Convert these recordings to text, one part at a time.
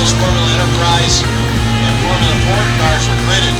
Continentals, Formula Enterprise, and Formula Ford cars are gridded.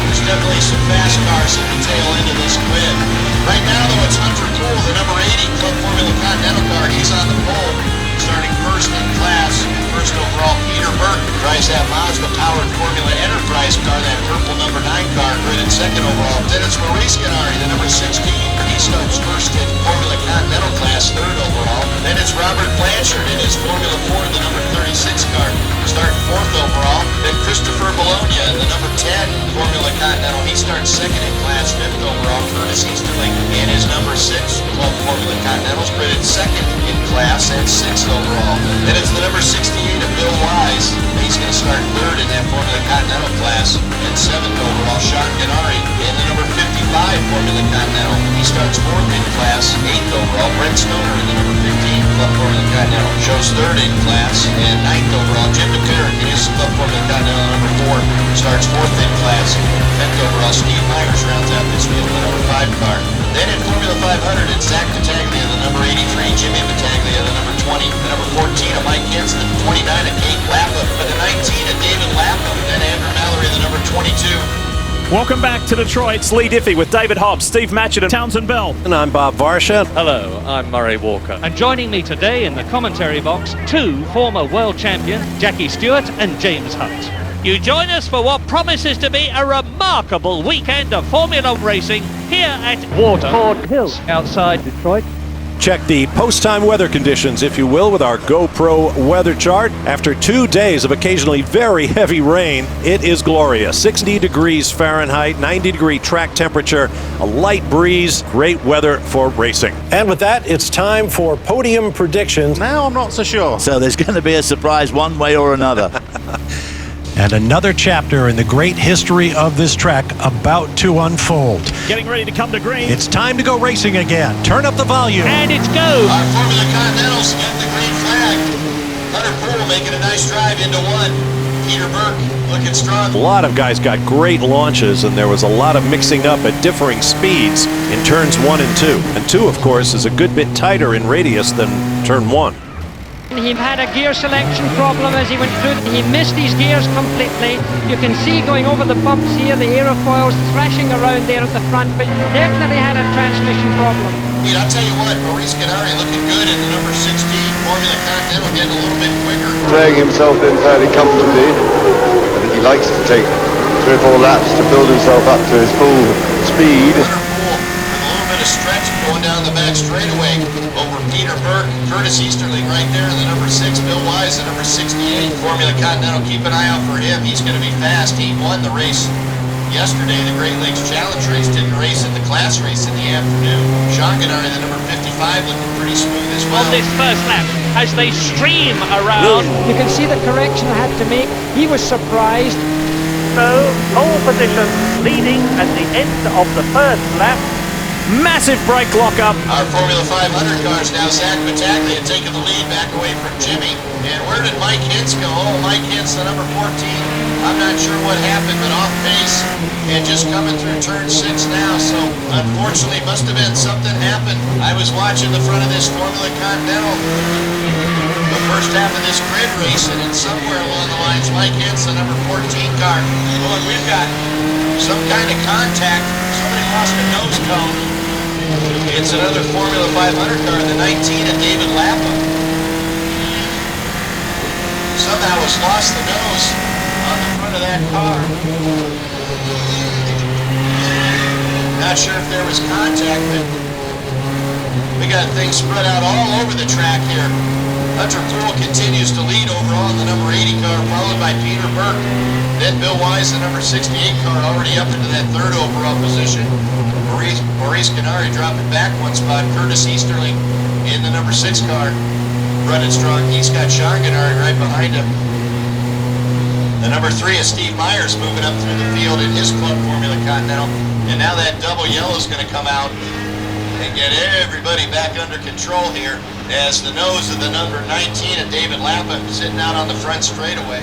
There's definitely some fast cars at the tail end of this grid. Right now, though, it's Hunter Poole, the number 80 Club Formula Continental car. He's on the pole, starting first in class. First overall, Peter Burke drives that Mazda-powered Formula Enterprise car, that purple number 9 car, gridded second overall. Then it's Maurice Gennari, the number 16. He starts first in Formula Continental class, third overall. Then it's Robert Blanchard in his Formula Ford, the number 36 car, starting fourth overall. Then Christopher Bologna, the number 10 Formula Continental. He starts second in class, fifth overall. Curtis Easterling in his number 6 Club Formula Continentals, gridded second in class and sixth overall. Then it's the number 68 of Bill Wise. He's going to start third in that Formula Continental class and seventh overall. Sean Gennari in the number 55 Formula Continental. He starts fourth in class, eighth overall. Brent Stoner in the number 15 Club Formula Continental shows third in class and ninth overall. Jim DeClerc in his Club Formula Continental number 4 starts fourth in class, 10th overall. Steve Myers rounds out this field, the number 5 car. Then in Formula 500, it's Zach Battaglia, the number 83, Jimmy Battaglia, the number 20, the number 14 of Mike Hinson, the 29 of Kate Lapham, the 19 of David Lapham, then Andrew Mallory, the number 22. Welcome back to Detroit's Lee Diffie with David Hobbs, Steve Matchett and Townsend Bell. And I'm Bob Varsha. Hello, I'm Murray Walker. And joining me today in the commentary box, 2 former world champions, Jackie Stewart and James Hunt. You join us for what promises to be a remarkable weekend of Formula racing here at Waterford Hills outside Detroit. Check the post-time weather conditions, if you will, with our GoPro weather chart. After 2 days of occasionally very heavy rain, it is glorious. 60 degrees Fahrenheit, 90-degree track temperature, a light breeze, great weather for racing. And with that, it's time for podium predictions. Now I'm not so sure. So there's going to be a surprise one way or another. And another chapter in the great history of this track about to unfold. Getting ready to come to green. It's time to go racing again. Turn up the volume. And it's go. Our Formula Continentals get the green flag. Hunter Poole making a nice drive into one. Peter Burke looking strong. A lot of guys got great launches, and there was a lot of mixing up at differing speeds in turns 1 and 2. And 2, of course, is a good bit tighter in radius than turn 1. He had a gear selection problem as he went through. He missed his gears completely. You can see going over the bumps here, the aerofoils thrashing around there at the front, but definitely had a transmission problem. I'll tell you what, Maurice Gennari looking good in the number 16 Formula Continental, getting a little bit quicker. Dragging himself in fairly comfortably. I think he likes to take 3 or 4 laps to build himself up to his full speed. A little bit of stretch going down the back straightaway over Peter Burke. Curtis Easterling right there in the number 6. Bill Wise, the number 68. Formula Continental, keep an eye out for him. He's going to be fast. He won the race yesterday, the Great Lakes Challenge race. Didn't race at the class race in the afternoon. Sean Gennari, the number 55, looking pretty smooth as well. On this first lap, as they stream around. You can see the correction I had to make. He was surprised. So, pole position leading at the end of the first lap. Massive brake lock-up. Our Formula 500 cars now. Zach Battaglia taking the lead back away from Jimmy. And where did Mike Hintz go? Oh, Mike Hintz, the number 14. I'm not sure what happened, but off pace and just coming through turn 6 now. So, unfortunately, must have been something happened. I was watching the front of this Formula Continental the first half of this grid race, and then somewhere along the lines, Mike Hintz, the number 14 car. Oh, and we've got some kind of contact. Somebody lost a nose cone. It's another Formula 500 car, the 19 of David Lapham. Somehow has lost the nose on the front of that car. Not sure if there was contact, but we got things spread out all over the track here. Hunter Poole continues to lead overall in the number 80 car, followed by Peter Burke. Then Bill Wise, the number 68 car, already up into that 3rd overall position. Maurice Gennari dropping back 1 spot. Curtis Easterling in the number 6 car, running strong. He's got Sean Gennari right behind him. The number 3 is Steve Myers moving up through the field in his Club Formula Continental. And now that double yellow is going to come out and get everybody back under control here as the nose of the number 19 of David Lapham sitting out on the front straightaway.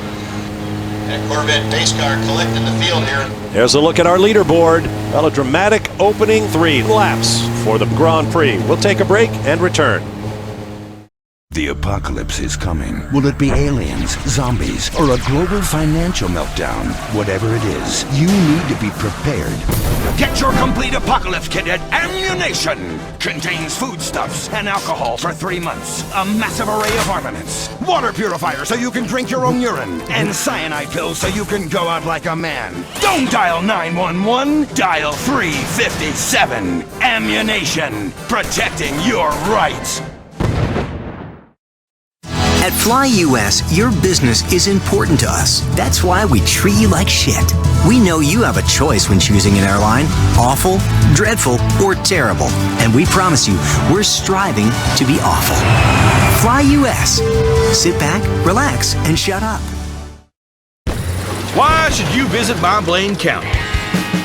That Corvette pace car collecting the field here. There's a look at our leaderboard. Well, a dramatic opening 3 laps for the Grand Prix. We'll take a break and return. The apocalypse is coming. Will it be aliens, zombies, or a global financial meltdown? Whatever it is, you need to be prepared. Get your complete apocalypse kit at Ammunition! Contains foodstuffs and alcohol for 3 months. A massive array of armaments. Water purifier so you can drink your own urine. And cyanide pills so you can go out like a man. Don't dial 911, dial 357. Ammunition. Protecting your rights. At Fly US, your business is important to us. That's why we treat you like shit. We know you have a choice when choosing an airline: awful, dreadful, or terrible. And we promise you, we're striving to be awful. Fly US. Sit back, relax, and shut up. Why should you visit my Blaine County?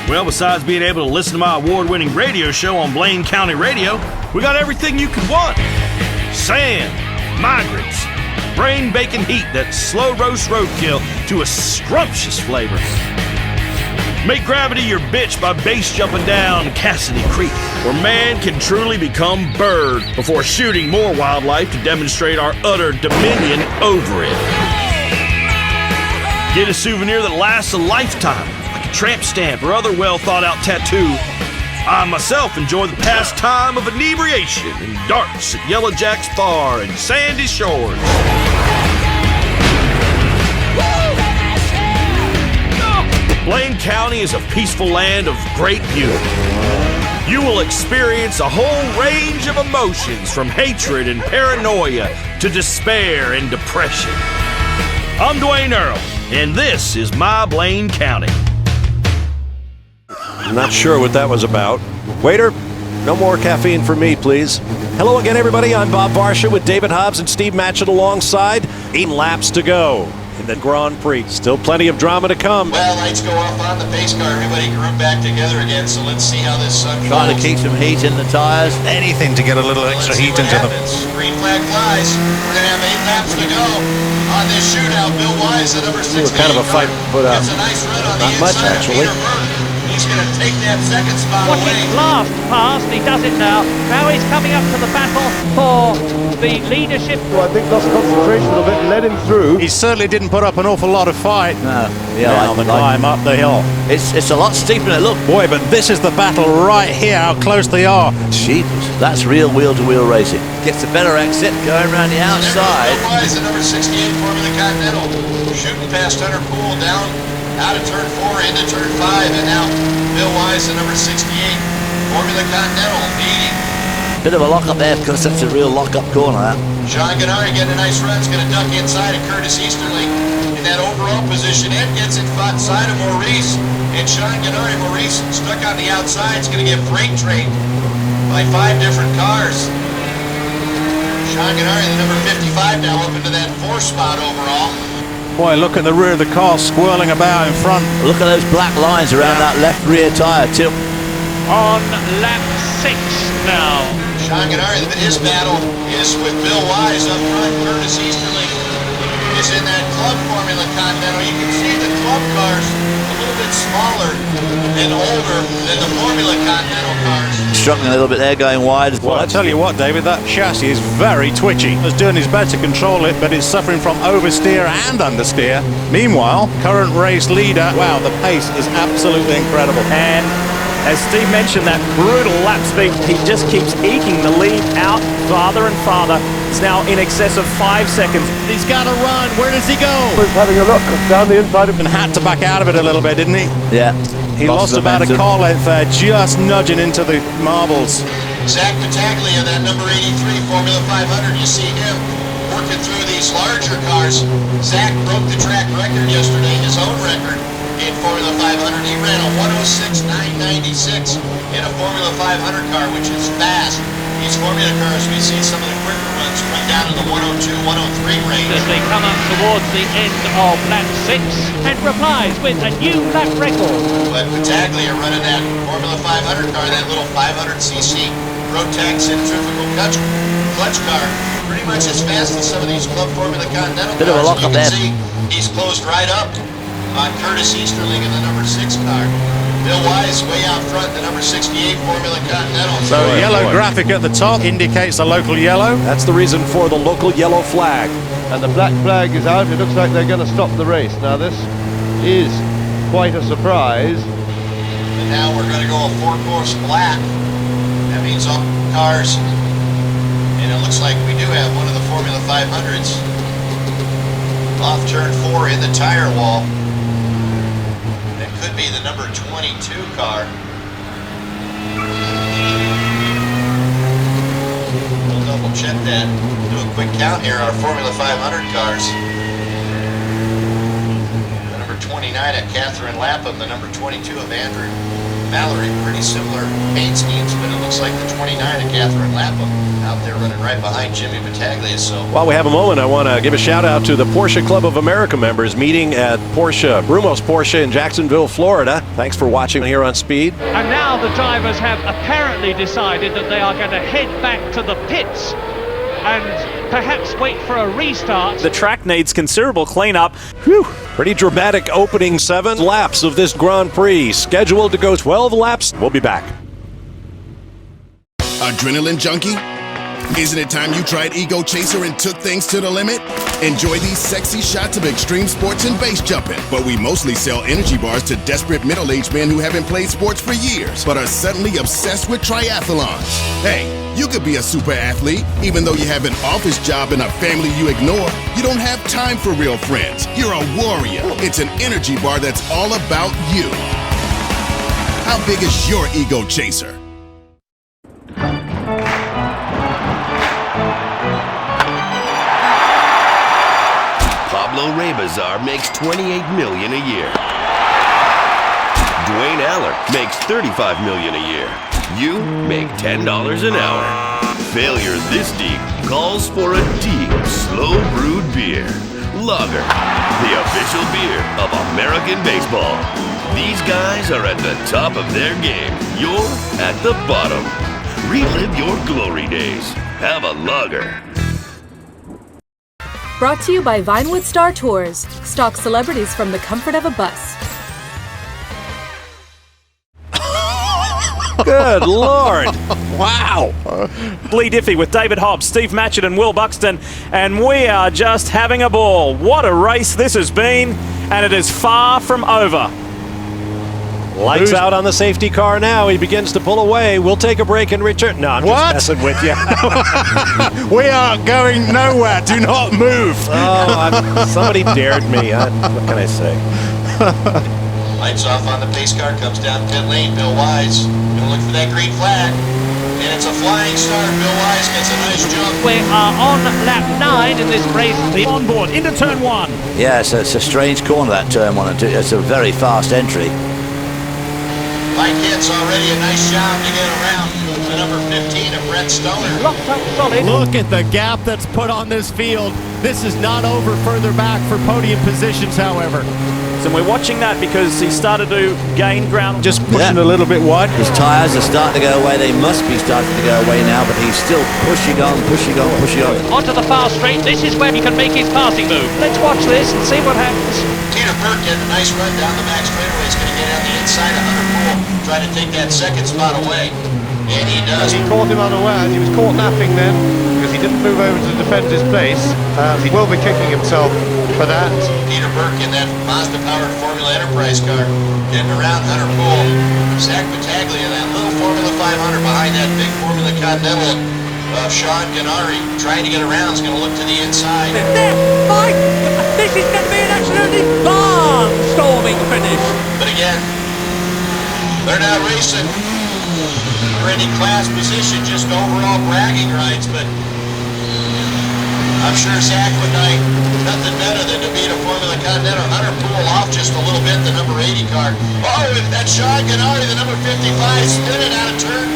Well, besides being able to listen to my award-winning radio show on Blaine County Radio, we got everything you could want. Sand, migrants, brain-baking heat that slow roast roadkill to a scrumptious flavor. Make gravity your bitch by base jumping down Cassidy Creek, where man can truly become bird before shooting more wildlife to demonstrate our utter dominion over it. Get a souvenir that lasts a lifetime, like a tramp stamp or other well-thought-out tattoo. I myself enjoy the pastime of inebriation and darts at Yellow Jack's Bar and Sandy Shores. Blaine County is a peaceful land of great beauty. You will experience a whole range of emotions from hatred and paranoia to despair and depression. I'm Dwayne Earl, and this is my Blaine County. Not sure what that was about. Waiter, no more caffeine for me, please. Hello again, everybody. I'm Bob Varsha with David Hobbs and Steve Matchett alongside. 8 laps to go in the Grand Prix. Still plenty of drama to come. Well, lights go off on the pace car. Everybody group back together again, so let's see how this unfolds. Trying to keep some heat in the tires. Anything to get a little extra heat into them. Green flag flies. We're going to have 8 laps to go on this shootout. Bill Wise, the number 6. Kind of a fight, but gets a nice run on not the much, inside actually. of Peter Burke. He's going to take that second spot What away. his last pass, he does it now. Now he's coming up to the battle for the leadership. Well, I think lost concentration a bit and led him through. He certainly didn't put up an awful lot of fight. No. Yeah, Now the climb up the hill. It's a lot steeper than it looked. Boy, but this is the battle right here, how close they are. Jeepers, that's real wheel-to-wheel racing. Gets a better exit going around the outside. Bill Wise, the number 68 Formula Continental, shooting past Hunter Poole down out of turn 4 into turn 5, and now Bill Wise, the number 68 Formula Continental, leading. Bit of a lock-up there because that's a real lock-up corner, that. Sean Gennari getting a nice run. He's going to duck inside of Curtis Easterling in that overall position. Ed gets it side of Maurice, and Sean Gennari, Maurice stuck on the outside. He's going to get freight trained by 5 different cars. Sean Gennari, the number 55, now up into that 4 spot overall. Boy, look at the rear of the car swirling about in front. Look at those black lines around that left rear tyre, too. On lap 6 now. Sean Gennari, his battle is with Bill Wise up front. Curtis Easterling is in that club Formula Continental. You can see the club cars a little bit smaller and older than the Formula Continental cars. Struggling a little bit there, going wide. Well, I tell you what, David, that chassis is very twitchy. It's doing his best to control it, but it's suffering from oversteer and understeer. Meanwhile, current race leader, wow, the pace is absolutely incredible. And as Steve mentioned, that brutal lap speed, he just keeps eking the lead out farther and farther. It's now in excess of 5 seconds. He's got to run. Where does he go? He's having a look down the inside of And had to back out of it a little bit, didn't he? Yeah. He lost about a car length there, just nudging into the marbles. Zach Battaglia, that number 83 Formula 500, you see him working through these larger cars. Zach broke the track record yesterday, his own record in Formula 500. He ran a 106.996 in a Formula 500 car, which is fast. These Formula cars, we see some of the quicker runs come down in the 102, 103 range. As they come up towards the end of lap 6 and replies with a new lap record. But Battaglia running that Formula 500 car, that little 500cc Rotax centrifugal clutch car, pretty much as fast as some of these Club Formula Continental Bit of a cars. lock You up can there. see he's closed right up on Curtis Easterling in the number 6 car. Bill Wise way out front, the number 68 Formula Continental. So the yellow graphic at the top indicates the local yellow. That's the reason for the local yellow flag. And the black flag is out. It looks like they're going to stop the race. Now this is quite a surprise. And now we're going to go a 4-course black. That means all cars, and it looks like we do have one of the Formula 500s off turn 4 in the tire wall. That could be the number 22 car. We'll double check that. Do a quick count here, our Formula 500 cars. The number 29 at Catherine Lapham, the number 22 of Andrew Mallory. Pretty similar paint schemes, but it looks like the 29 at Catherine Lapham out there running right behind Jimmy Battaglia. So while we have a moment, I want to give a shout out to the Porsche Club of America members meeting at Brumos Porsche in Jacksonville, Florida. Thanks for watching here on Speed. And now the drivers have apparently decided that they are going to head back to the pits and perhaps wait for a restart. The track needs considerable cleanup. Whew. Pretty dramatic opening 7 laps of this Grand Prix. Scheduled to go 12 laps. We'll be back. Adrenaline junkie? Isn't it time you tried Ego Chaser and took things to the limit? Enjoy these sexy shots of extreme sports and base jumping. But we mostly sell energy bars to desperate middle-aged men who haven't played sports for years, but are suddenly obsessed with triathlons. Hey, you could be a super athlete, even though you have an office job and a family you ignore. You don't have time for real friends. You're a warrior. It's an energy bar that's all about you. How big is your Ego Chaser? Pablo Rebazar makes $28 million a year. Dwayne Aller makes $35 million a year. You make $10 an hour. Failure this deep calls for a deep, slow-brewed beer. Lager, the official beer of American baseball. These guys are at the top of their game. You're at the bottom. Relive your glory days. Have a lager. Brought to you by Vinewood Star Tours. Stock celebrities from the comfort of a bus. Good Lord. Wow. Lee Diffie with David Hobbs, Steve Matchett and Will Buxton, and we are just having a ball. What a race this has been, and it is far from over. Lights out on the safety car now. He begins to pull away. We'll take a break and return. No, I'm just messing with you. We are going nowhere. Do not move. Somebody dared me. What can I say? Lights off on the pace car, comes down pit lane. Bill Wise gonna look for that green flag. And it's a flying start. Bill Wise gets a nice jump. We are on lap 9 in this race. The onboard into turn 1. Yeah, it's a strange corner, that turn 1 and 2. It's a very fast entry. Mike hits already a nice job to get around the number 15 of Brett Stoller. Locked up solid. Look at the gap that's put on this field. This is not over further back for podium positions, however. And we're watching that because he started to gain ground. Just pushing a little bit wide. His tyres are starting to go away. They must be starting to go away now, but he's still pushing on, pushing on, pushing on. Onto the far straight. This is where he can make his passing move. Let's watch this and see what happens. Peter Burke getting a nice run down the back straightaway. He's going to get on the inside of Hunter Poole, trying to take that second spot away. And he does. He caught him unawares. He was caught napping then because he didn't move over to defend his place. He will be kicking himself for that. Peter Burke in that Mazda-powered Formula Enterprise car getting around Hunter Poole. Zach Battaglia in that little Formula 500 behind that big Formula Continental of Sean Gennari trying to get around. Is going to look to the inside. Mike, this is going to be an absolutely barnstorming finish. But again, they're now racing. We're in a class position, just overall bragging rights, but I'm sure Zach would like nothing better than to beat a Formula Continental. Hunter Poole off just a little bit, the number 80 car. Oh, if that Sean Gennari, the number 55, spinning out of turn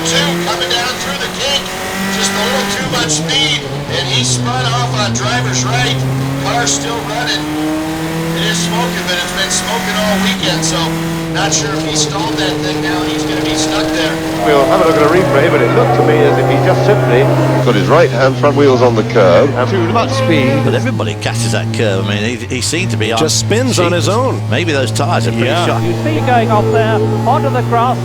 2, coming down through the kink. Just a little too much speed, and he spun off on driver's right. Car's still running. It is smoking, but it's been been smoking all weekend, so not sure if he stalled that thing now and he's going to be stuck there. We'll have a look at a replay, but it looked to me as if he just simply got his right hand front wheels on the curb. Too much speed. But everybody catches that curve. I mean, he seemed to be just spins on his own. Maybe those tyres are pretty shot. You see going off there onto the grass.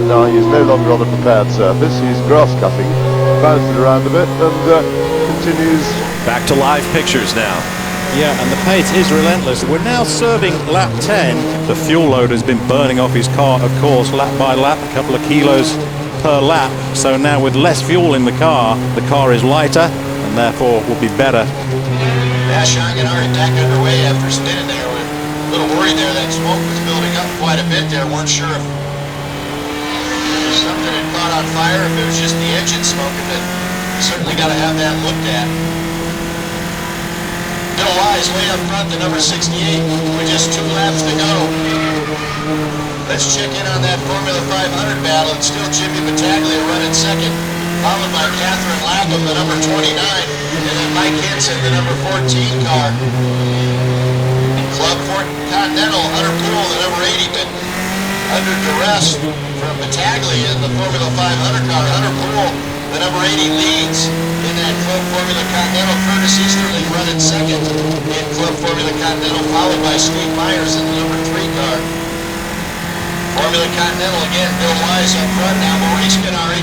No, he's no longer on the prepared surface. He's grass cutting, bounces it around a bit, and continues. Back to live pictures now. Yeah, and the pace is relentless. We're now serving lap 10. The fuel load has been burning off his car, of course, lap by lap, a couple of kilos per lap. So now with less fuel in the car is lighter and therefore will be better. Shine already back underway after spinning there. We're a little worried there that smoke was building up quite a bit there. Weren't sure if something had caught on fire, if it was just the engine smoking, but certainly got to have that looked at. Bill Wise way up front, the number 68, with just 2 laps to go. Let's check in on that Formula 500 battle. It's still Jimmy Battaglia running second, followed by Catherine Lapham, the number 29, and then Mike Henson, the number 14 car. Club Continental, Hunter Poole, the number 80, but under duress from Battaglia in the Formula 500 car. Hunter Poole, the number 80, leads in that Club Formula Continental. Curtis Easterling running second in Club Formula Continental, followed by Steve Myers in the number 3 car. Formula Continental again, Bill Wise up front now. Maurice Canari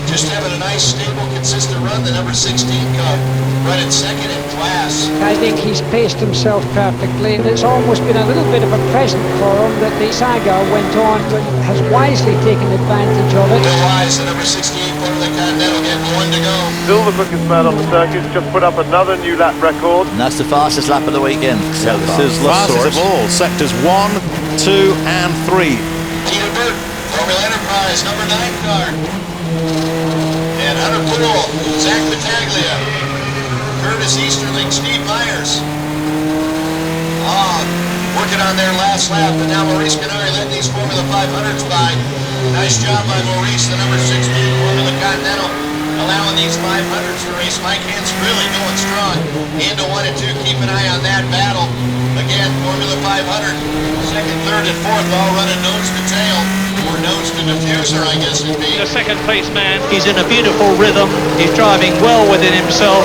just having a nice, stable, consistent run. The number 16 car running second in class. I think he's paced himself perfectly, and it's almost been a little bit of a present for him that the saga went on, but has wisely taken advantage of it. Bill Wise, the number 16 Formula Continental, getting 1 to go. Still the quickest man on the circuit, just put up another new lap record. And that's the fastest lap of the weekend. So this is the fastest of all. Sectors 1, 2 and 3. Peter Burt, Formula Enterprise, number 9 car. And Hunter Poole, Zach Battaglia, Curtis Easterling, Steve Myers. Working on their last lap, and now Maurice Canari letting these Formula 500s by. Nice job by Maurice, the number 16 Formula Continental, allowing these 500s to race. Mike Hintz really going strong into 1 and 2. Keep an eye on that battle. Again, Formula 500, second, third, and fourth, all running nose to tail, or nose to diffuser, I guess it'd be. The second place man, he's in a beautiful rhythm. He's driving well within himself.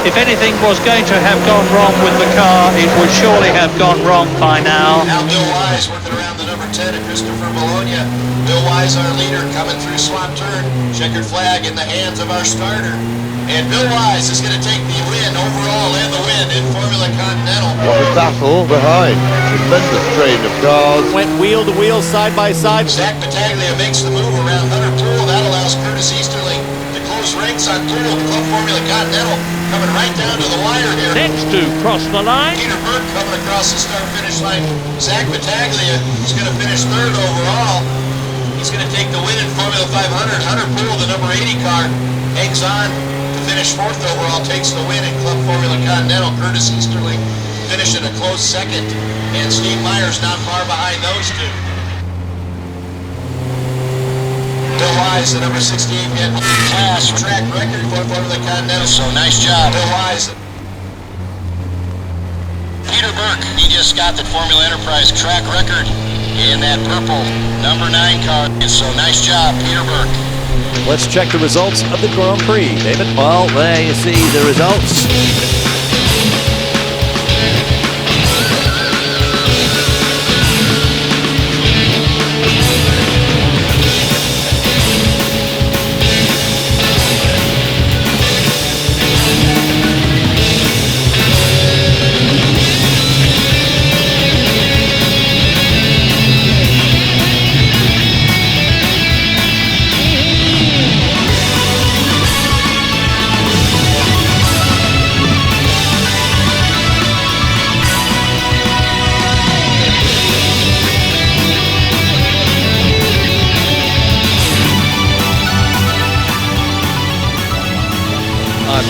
If anything was going to have gone wrong with the car, it would surely have gone wrong by now. Now Bill Wise working around the number 10 and Christopher Bologna. Bill Wise, our leader, coming through swap turn. Checkered flag in the hands of our starter. And Bill Wise is going to take the win overall and the win in Formula Continental. What a battle behind. Tremendous train of cars. Went wheel to wheel, side by side. Zach Battaglia makes the move around Hunter Poole. That allows Curtis Easterling to close ranks on Poole. Club Formula Continental coming right down to the wire here. Next to cross the line. Peter Burke coming across the start-finish line. Zach Battaglia is going to finish third overall. He's going to take the win in Formula 500. Hunter Poole, the number 80 car, hangs on to finish fourth overall, takes the win in Club Formula Continental. Curtis Easterling finishing a close second, and Steve Myers not far behind those two. Bill Wise, the number 16, getting class track record for Formula Continental, so nice job, Bill Wise. Peter Burke, he just got the Formula Enterprise track record in that purple number 9 car, so nice job, Peter Burke. Let's check the results of the Grand Prix, David. Well, there you see the results.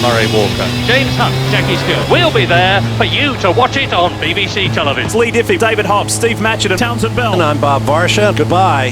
Murray Walker, James Hunt, Jackie Stewart. We'll be there for you to watch it on BBC television. It's Lee Diffie, David Hobbs, Steve Matchett and Townsend Bell. And I'm Bob Varsha. Goodbye.